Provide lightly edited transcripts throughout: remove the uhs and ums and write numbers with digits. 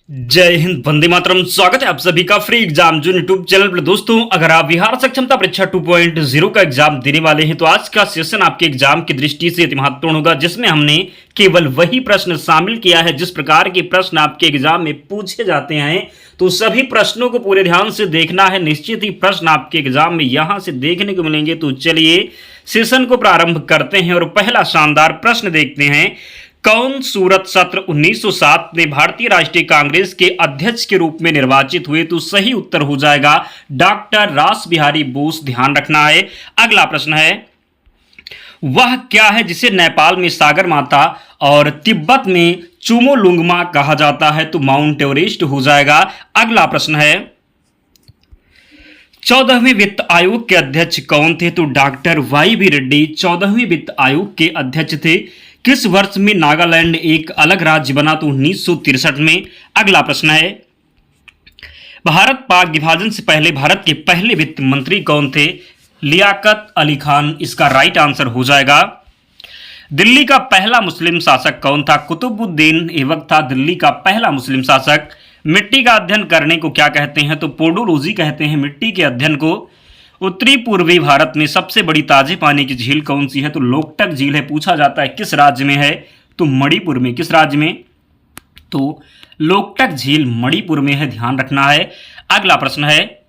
जय हिंद, वंदे मातरम। स्वागत है आप सभी का फ्री एग्जाम जो यूट्यूब चैनल पर। दोस्तों, अगर आप बिहार सक्षमता परीक्षा 2.0 का एग्जाम देने वाले हैं तो आज का सेशन आपके एग्जाम की दृष्टि से अति महत्वपूर्ण होगा, जिसमें हमने केवल वही प्रश्न शामिल किया है जिस प्रकार के प्रश्न आपके एग्जाम में पूछे जाते हैं। तो सभी प्रश्नों को पूरे ध्यान से देखना है। निश्चित ही प्रश्न आपके एग्जाम में यहां से देखने को मिलेंगे। तो चलिए सेशन को प्रारंभ करते हैं और पहला शानदार प्रश्न देखते हैं। कौन सूरत सत्र 1907 में भारतीय राष्ट्रीय कांग्रेस के अध्यक्ष के रूप में निर्वाचित हुए? तो सही उत्तर हो जाएगा डॉक्टर रास बिहारी बोस। ध्यान रखना है। अगला प्रश्न है, वह क्या है जिसे नेपाल में सागर माता और तिब्बत में चुमोलुंगमा कहा जाता है? तो माउंट एवरेस्ट हो जाएगा। अगला प्रश्न है, 14वें वित्त आयोग के अध्यक्ष कौन थे? तो डॉक्टर वाई बी रेड्डी 14वें वित्त आयोग के अध्यक्ष थे। किस वर्ष में नागालैंड एक अलग राज्य बना? तो 1963 में। अगला प्रश्न है, भारत पाक विभाजन से पहले भारत के पहले वित्त मंत्री कौन थे? लियाकत अली खान इसका राइट आंसर हो जाएगा। दिल्ली का पहला मुस्लिम शासक कौन था? कुतुबुद्दीन ऐबक था दिल्ली का पहला मुस्लिम शासक। मिट्टी का अध्ययन करने को क्या कहते हैं? तो पोडोलॉजी कहते हैं मिट्टी के अध्ययन को। उत्तरी पूर्वी भारत में सबसे बड़ी ताजे पानी की झील कौन सी है? तो लोकटक झील है। पूछा जाता है किस राज्य में है? तो मणिपुर में। किस राज्य में? तो लोकटक झील मणिपुर में है। ध्यान रखना है। अगला प्रश्न है,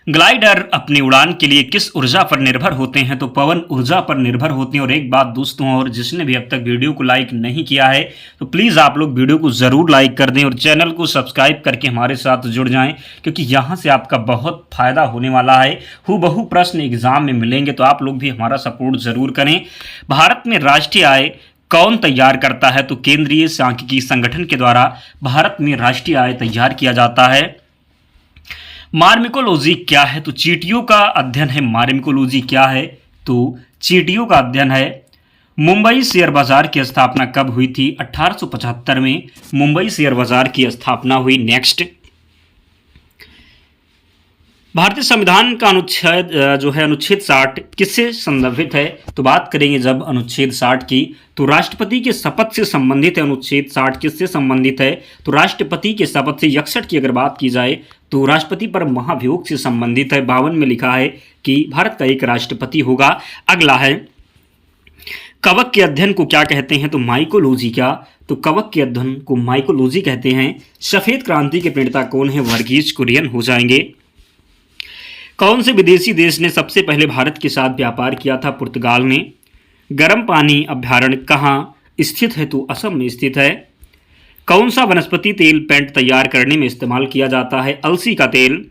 ग्लाइडर अपनी उड़ान के लिए किस ऊर्जा पर निर्भर होते हैं? तो पवन ऊर्जा पर निर्भर होते हैं। और एक बात दोस्तों, और जिसने भी अब तक वीडियो को लाइक नहीं किया है तो प्लीज़ आप लोग वीडियो को ज़रूर लाइक कर दें और चैनल को सब्सक्राइब करके हमारे साथ जुड़ जाएं, क्योंकि यहाँ से आपका बहुत फायदा होने वाला है। हूबहू प्रश्न एग्जाम में मिलेंगे, तो आप लोग भी हमारा सपोर्ट ज़रूर करें। भारत में राष्ट्रीय आय कौन तैयार करता है? तो केंद्रीय सांख्यिकी संगठन के द्वारा भारत में राष्ट्रीय आय तैयार किया जाता है। मार्मिकोलॉजी क्या है? तो चींटियों का अध्ययन है। मार्मिकोलॉजी क्या है? तो चींटियों का अध्ययन है। मुंबई शेयर बाजार की स्थापना कब हुई थी? 1875 में मुंबई शेयर बाजार की स्थापना हुई। नेक्स्ट, भारतीय संविधान का अनुच्छेद जो है अनुच्छेद 60 किससे संदर्भित है? तो बात करेंगे जब अनुच्छेद 60 की, तो राष्ट्रपति के शपथ से संबंधित है। अनुच्छेद 60 किससे संबंधित है? तो राष्ट्रपति के शपथ से। 61 की अगर बात की जाए तो राष्ट्रपति पर महाभियोग से संबंधित है। 52 में लिखा है कि भारत का एक राष्ट्रपति होगा। अगला है, कवक के अध्ययन को क्या कहते हैं? तो माइकोलॉजी। क्या? तो कवक के अध्ययन को माइकोलॉजी कहते हैं। सफेद क्रांति के प्रणेता कौन है? वर्गीज कुरियन हो जाएंगे। कौन से विदेशी देश ने सबसे पहले भारत के साथ व्यापार किया था? पुर्तगाल ने। गर्म पानी अभ्यारण्य कहाँ स्थित है? तो असम में स्थित है। कौन सा वनस्पति तेल पेंट तैयार करने में इस्तेमाल किया जाता है? अलसी का तेल।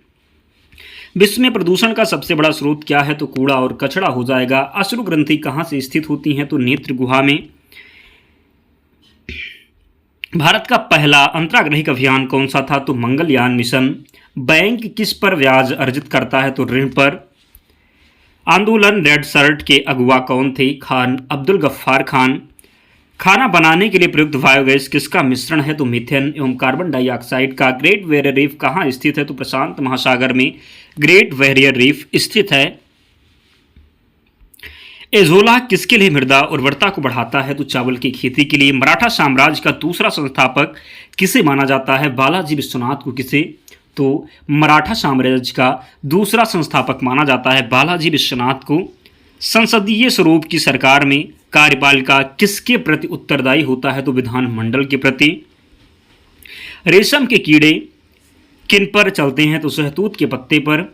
विश्व में प्रदूषण का सबसे बड़ा स्रोत क्या है? तो कूड़ा और कचरा हो जाएगा। अश्रु ग्रंथि कहाँ से स्थित होती हैं? तो नेत्र गुहा में। भारत का पहला अंतराग्रहिक अभियान कौन सा था? तो मंगलयान मिशन। बैंक किस पर ब्याज अर्जित करता है? तो ऋण पर। आंदोलन रेड शर्ट के अगुवा कौन थे? खान अब्दुल गफ्फार खान। खाना बनाने के लिए प्रयुक्त बायोगैस किसका मिश्रण है? तो मीथेन एवं कार्बन डाइऑक्साइड का। ग्रेट बैरियर रीफ कहाँ स्थित है? तो प्रशांत महासागर में ग्रेट बैरियर रीफ स्थित है। एजोला किसके लिए मृदा उर्वरता को बढ़ाता है? तो चावल की खेती के लिए। मराठा साम्राज्य का दूसरा संस्थापक किसे माना जाता है? बालाजी विश्वनाथ को। किसे? तो मराठा साम्राज्य का दूसरा संस्थापक माना जाता है बालाजी विश्वनाथ को। संसदीय स्वरूप की सरकार में कार्यपालिका किसके प्रति उत्तरदायी होता है? तो विधानमंडल के प्रति। रेशम के कीड़े किन पर चलते हैं? तो शहतूत के पत्ते पर।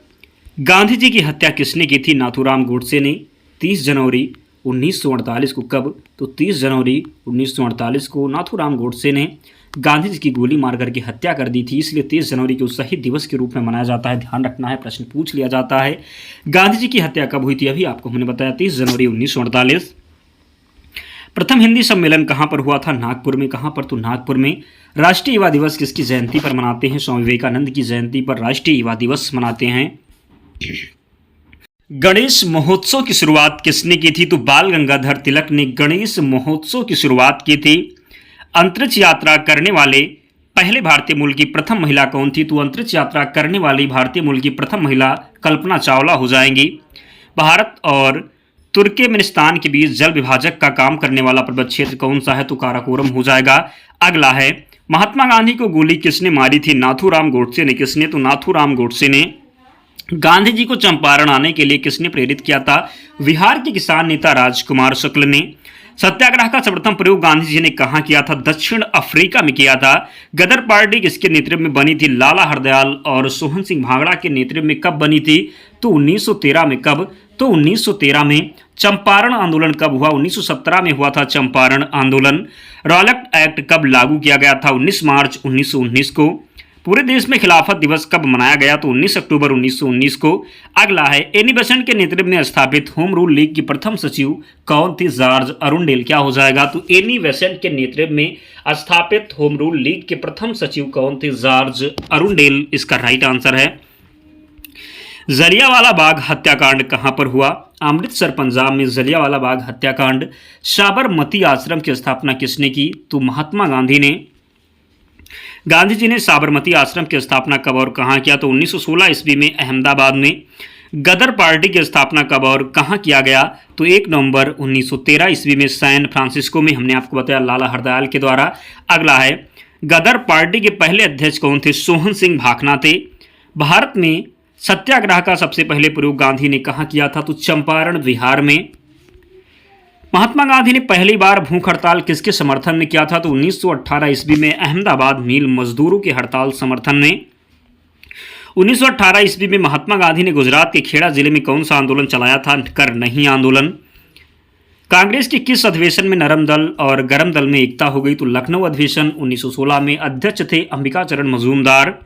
गांधी जी की हत्या किसने की थी? नाथूराम गोडसे ने। 30 जनवरी 1948 को। कब? तो 30 जनवरी 1948 को नाथूराम गोडसे ने गांधी जी की गोली मारकर के हत्या कर दी थी, इसलिए 30 जनवरी को शहीद दिवस के रूप में मनाया जाता है। ध्यान रखना है, प्रश्न पूछ लिया जाता है। गांधी जी की हत्या कब हुई थी? अभी आपको हमने बताया 30 जनवरी 1948। प्रथम हिंदी सम्मेलन कहाँ पर हुआ था? नागपुर में। कहाँ पर? तो नागपुर में। राष्ट्रीय युवा दिवस किसकी जयंती पर मनाते हैं? स्वामी विवेकानंद की जयंती पर राष्ट्रीय युवा दिवस मनाते हैं। गणेश महोत्सव की शुरुआत किसने की थी? तो बाल गंगाधर तिलक ने गणेश महोत्सव की शुरुआत की थी। अंतरिक्ष यात्रा करने वाले पहले भारतीय मूल की प्रथम महिला कौन थी? तो अंतरिक्ष यात्रा करने वाली भारतीय मूल की प्रथम महिला कल्पना चावला हो जाएंगी। भारत और तुर्कमेनिस्तान के बीच जल विभाजक का काम करने वाला पर्वत क्षेत्र कौन सा है? तो काराकोरम हो जाएगा। अगला है, महात्मा गांधी को गोली किसने मारी थी? नाथूराम गोडसे ने। किसने? तो नाथूराम गोडसे ने। गांधी जी को चंपारण आने के लिए किसने प्रेरित किया था? बिहार के किसान नेता राजकुमार शुक्ल ने। सत्याग्रह का सर्वप्रथम प्रयोग गांधी जी ने कहाँ किया था? दक्षिण अफ्रीका में किया था। गदर पार्टी किसके नेतृत्व में बनी थी? लाला हरदयाल और सोहन सिंह भांगड़ा के नेतृत्व में कब बनी थी? तो 1913 में। कब? तो 1913 में। चंपारण आंदोलन कब हुआ? 1917 में हुआ था चंपारण आंदोलन। रॉलेट एक्ट कब लागू किया गया था? 19 मार्च 1919 को। पूरे देश में खिलाफत दिवस कब मनाया गया? तो 19 अक्टूबर 1919 को। अगला है, एनी बेसेंट के नेतृत्व में स्थापित होम रूल लीग की प्रथम सचिव कौन थी? George Arundale. क्या हो जाएगा? तो एनी बेसेंट के नेतृत्व में स्थापित होम रूल लीग के प्रथम सचिव कौन थे? जॉर्ज अरुंडेल इसका राइट आंसर है। जलियांवाला बाग हत्याकांड कहां पर हुआ? अमृतसर पंजाब में जलियांवाला बाग हत्याकांड। साबरमती आश्रम की स्थापना किसने की? तो महात्मा गांधी ने। गांधी जी ने साबरमती आश्रम की स्थापना कब और कहां किया? तो 1916 ईस्वी में अहमदाबाद में। गदर पार्टी की स्थापना कब और कहां किया गया? तो 1 नवंबर 1913 ईस्वी में सैन फ्रांसिस्को में। हमने आपको बताया लाला हरदयाल के द्वारा। अगला है, गदर पार्टी के पहले अध्यक्ष कौन थे? सोहन सिंह भाखना थे। भारत में सत्याग्रह का सबसे पहले प्रयोग गांधी ने कहां किया था? तो चंपारण बिहार में। महात्मा गांधी ने पहली बार भूख हड़ताल किसके समर्थन में किया था? तो 1918 ईस्वी में अहमदाबाद मिल मजदूरों के हड़ताल समर्थन में। 1918 ईस्वी में महात्मा गांधी ने गुजरात के खेड़ा जिले में कौन सा आंदोलन चलाया था? कर नहीं आंदोलन। कांग्रेस के किस अधिवेशन में नरम दल और गरम दल में एकता हो गई? तो लखनऊ अधिवेशन 1916 में। अध्यक्ष थे अंबिकाचरण मजूमदार।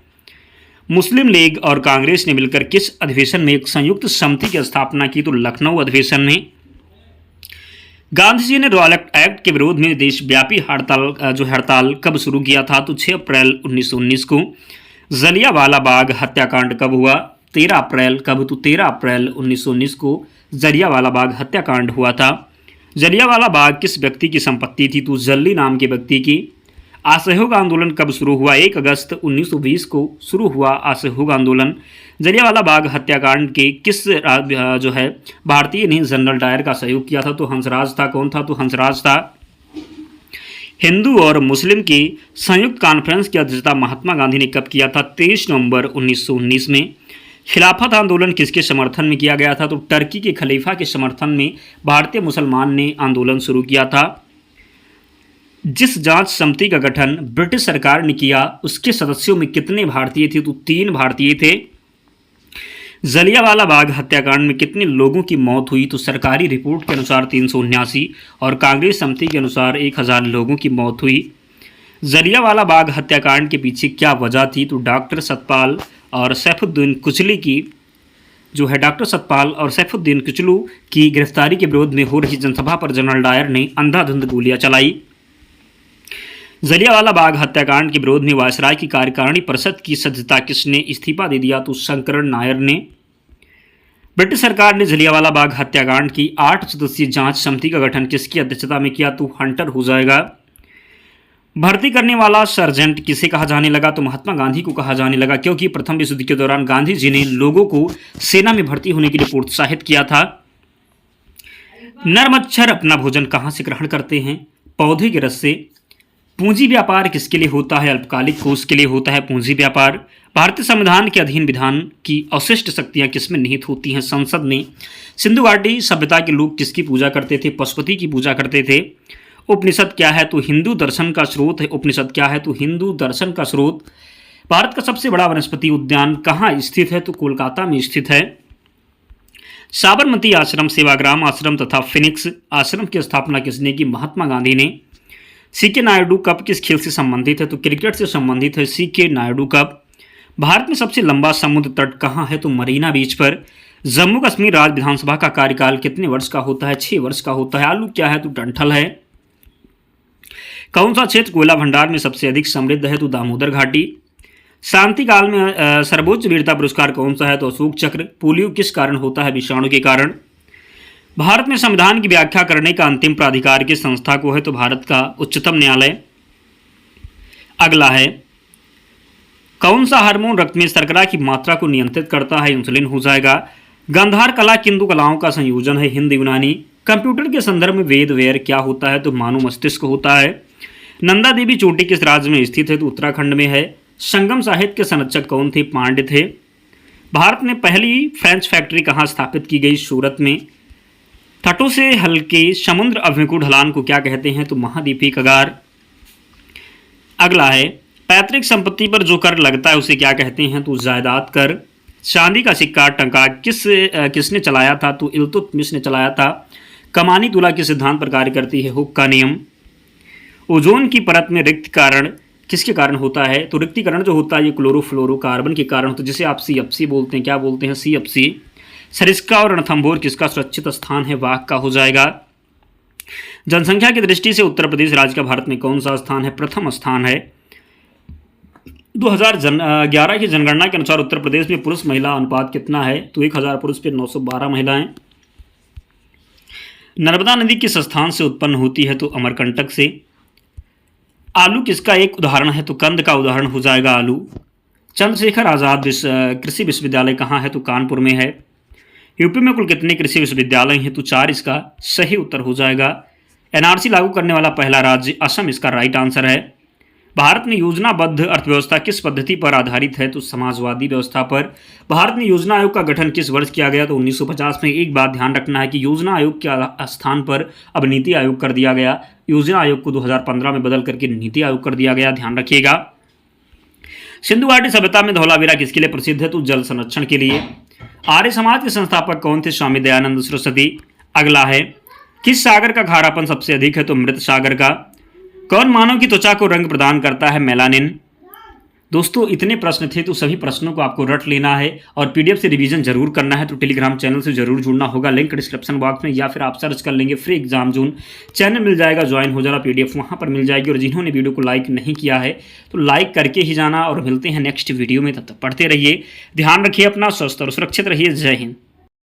मुस्लिम लीग और कांग्रेस ने मिलकर किस अधिवेशन में एक संयुक्त समिति की स्थापना की? तो लखनऊ अधिवेशन में। गांधी जी ने रॉलेट एक्ट के विरोध में देशव्यापी हड़ताल कब शुरू किया था? तो 6 अप्रैल 1919 को। जलियांवाला बाग हत्याकांड कब हुआ? 13 अप्रैल। कब? तो 13 अप्रैल 1919 को जलियांवाला बाग हत्याकांड हुआ था। जलियांवाला बाग किस व्यक्ति की संपत्ति थी? तो जल्ली नाम के व्यक्ति की। असहयोग आंदोलन कब शुरू हुआ? 1 अगस्त 1920 को शुरू हुआ असहयोग आंदोलन। जलियांवाला बाग हत्याकांड के किस भारतीय ने जनरल डायर का सहयोग किया था? तो हंसराज था। कौन था? तो हंसराज था। हिंदू और मुस्लिम की संयुक्त कॉन्फ्रेंस की अध्यक्षता महात्मा गांधी ने कब किया था? 23 नवंबर 1919 में। खिलाफत आंदोलन किसके समर्थन में किया गया था? तो टर्की के खलीफा के समर्थन में भारतीय मुसलमान ने आंदोलन शुरू किया था। जिस जांच समिति का गठन ब्रिटिश सरकार ने किया उसके सदस्यों में कितने भारतीय थे? तो 3 भारतीय थे। जलियांवाला बाग हत्याकांड में कितने लोगों की मौत हुई? तो सरकारी रिपोर्ट के अनुसार 379 और कांग्रेस समिति के अनुसार 1000 लोगों की मौत हुई। जलियांवाला बाग हत्याकांड के पीछे क्या वजह थी? तो डॉक्टर सतपाल और सैफुद्दीन कुचली की डॉक्टर सतपाल और सैफुद्दीन कुचलू की गिरफ्तारी के विरोध में हो रही जनसभा पर जनरल डायर ने अंधाधुंध गोलियां चलाई। जलियांवाला बाग हत्याकांड के विरोध में वायसराय की कार्यकारिणी परिषद की सदस्यता किसने इस्तीफा दे दिया? तो शंकरण नायर ने। ब्रिटिश सरकार ने जलियांवाला बाग हत्याकांड की 8 सदस्यीय जांच समिति का गठन किसकी अध्यक्षता में किया? तो हंटर हो जाएगा। भर्ती करने वाला सर्जेंट किसे कहा जाने लगा? तो महात्मा गांधी को कहा जाने लगा, क्योंकि प्रथम विश्व युद्ध के दौरान गांधी जी ने लोगों को सेना में भर्ती होने के लिए प्रोत्साहित किया था। नर मच्छर अपना भोजन कहाँ से ग्रहण करते हैं? पौधे के रस से। पूंजी व्यापार किसके लिए होता है? अल्पकालिक कोष के लिए होता है पूंजी व्यापार। भारतीय संविधान के अधीन विधान की अवशिष्ट शक्तियां किसमें निहित होती हैं? संसद में। सिंधु घाटी सभ्यता के लोग किसकी पूजा करते थे? पशुपति की पूजा करते थे। उपनिषद क्या है? तो हिंदू दर्शन का स्रोत है। उपनिषद क्या है? तो हिंदू दर्शन का स्रोत। भारत का सबसे बड़ा वनस्पति उद्यान कहाँ स्थित है? तो कोलकाता में स्थित है। साबरमती आश्रम, सेवाग्राम आश्रम तथा फिनिक्स आश्रम की स्थापना किसने की? महात्मा गांधी ने। सीके नायडू कप किस खेल से संबंधित है? तो क्रिकेट से संबंधित है सीके नायडू कप। भारत में सबसे लंबा समुद्र तट कहाँ है? तो मरीना बीच पर। जम्मू कश्मीर राज्य विधानसभा का कार्यकाल कितने वर्ष का होता है? 6 वर्ष का होता है। आलू क्या है? तो डंठल है। कौन सा क्षेत्र कोयला भंडार में सबसे अधिक समृद्ध है? तो दामोदर घाटी। शांति काल में सर्वोच्च वीरता पुरस्कार कौन सा है? तो अशोक चक्र। पोलियो किस कारण होता है? विषाणु के कारण। भारत में संविधान की व्याख्या करने का अंतिम प्राधिकार किस संस्था को है? तो भारत का उच्चतम न्यायालय। अगला है, कौन सा हार्मोन रक्त में शर्करा की मात्रा को नियंत्रित करता है? इंसुलिन हो जाएगा। गांधार कला किंतु कलाओं का संयोजन है, हिंद यूनानी। कंप्यूटर के संदर्भ में वेद वेयर क्या होता है? तो मानव मस्तिष्क होता है। नंदा देवी चोटी किस राज्य में स्थित है? तो उत्तराखंड में है। संगम साहित्य के संरक्षक कौन थे? पांड्य थे। भारत में पहली फ्रेंच फैक्ट्री कहाँ स्थापित की गई? सूरत में। तटों से हल्के समुद्र अभिमुख ढलान को क्या कहते हैं? तो महाद्वीपीय कगार। अगला है, पैतृक संपत्ति पर जो कर लगता है उसे क्या कहते हैं? तो जायदाद कर। चांदी का सिक्का टंका किसने चलाया था? तो इल्तुतमिश ने चलाया था। कमानी तुला के सिद्धांत पर कार्य करती है? हुक का नियम। ओजोन की परत में रिक्त कारण किसके कारण होता है? तो रिक्तीकरण जो होता है ये क्लोरोफ्लोरोकार्बन के कारण होता है, जिसे आप CFC बोलते हैं। क्या बोलते हैं? CFC। सरिस्का और रणथंभौर किसका सुरक्षित स्थान है? वाघ का हो जाएगा। जनसंख्या की दृष्टि से उत्तर प्रदेश राज्य का भारत में कौन सा स्थान है? प्रथम स्थान है। 2011 की जनगणना के अनुसार उत्तर प्रदेश में पुरुष महिला अनुपात कितना है? तो 1000 पुरुष पे 912 महिलाएं। नर्मदा नदी किस स्थान से उत्पन्न होती है? तो अमरकंटक से। आलू किसका एक उदाहरण है? तो कंद का उदाहरण हो जाएगा आलू। चंद्रशेखर आज़ाद कृषि विश्वविद्यालय कहाँ है? तो कानपुर में है। यूपी में कुल कितने कृषि विश्वविद्यालय हैं? तो 4 इसका सही उत्तर हो जाएगा। NRC लागू करने वाला पहला राज्य असम इसका राइट आंसर है। भारत में योजनाबद्ध अर्थव्यवस्था किस पद्धति पर आधारित है? तो समाजवादी व्यवस्था पर। भारत में योजना आयोग का गठन किस वर्ष किया गया? तो 1950 में। एक बात ध्यान रखना है कि योजना आयोग के स्थान पर अब नीति आयोग कर दिया गया। योजना आयोग को 2015 में बदल करके नीति आयोग कर दिया गया, ध्यान रखिएगा। सिंधु घाटी सभ्यता में धौलावीरा किसके लिए प्रसिद्ध है? तो जल संरक्षण के लिए। आर्य समाज के संस्थापक कौन थे? स्वामी दयानंद सरस्वती। अगला है, किस सागर का खारापन सबसे अधिक है? तो मृत सागर का। कौन मानव की त्वचा को रंग प्रदान करता है? मेलानिन। दोस्तों इतने प्रश्न थे, तो सभी प्रश्नों को आपको रट लेना है और PDF से रिवीजन जरूर करना है। तो टेलीग्राम चैनल से जरूर जुड़ना होगा, लिंक डिस्क्रिप्शन बॉक्स में, या फिर आप सर्च कर लेंगे फ्री एग्जाम जोन, चैनल मिल जाएगा, ज्वाइन हो जाना, PDF वहाँ पर मिल जाएगी। और जिन्होंने वीडियो को लाइक नहीं किया है तो लाइक करके ही जाना। और मिलते हैं नेक्स्ट वीडियो में, तब तक पढ़ते रहिए, ध्यान रखिए अपना, स्वस्थ और सुरक्षित रहिए। जय हिंद।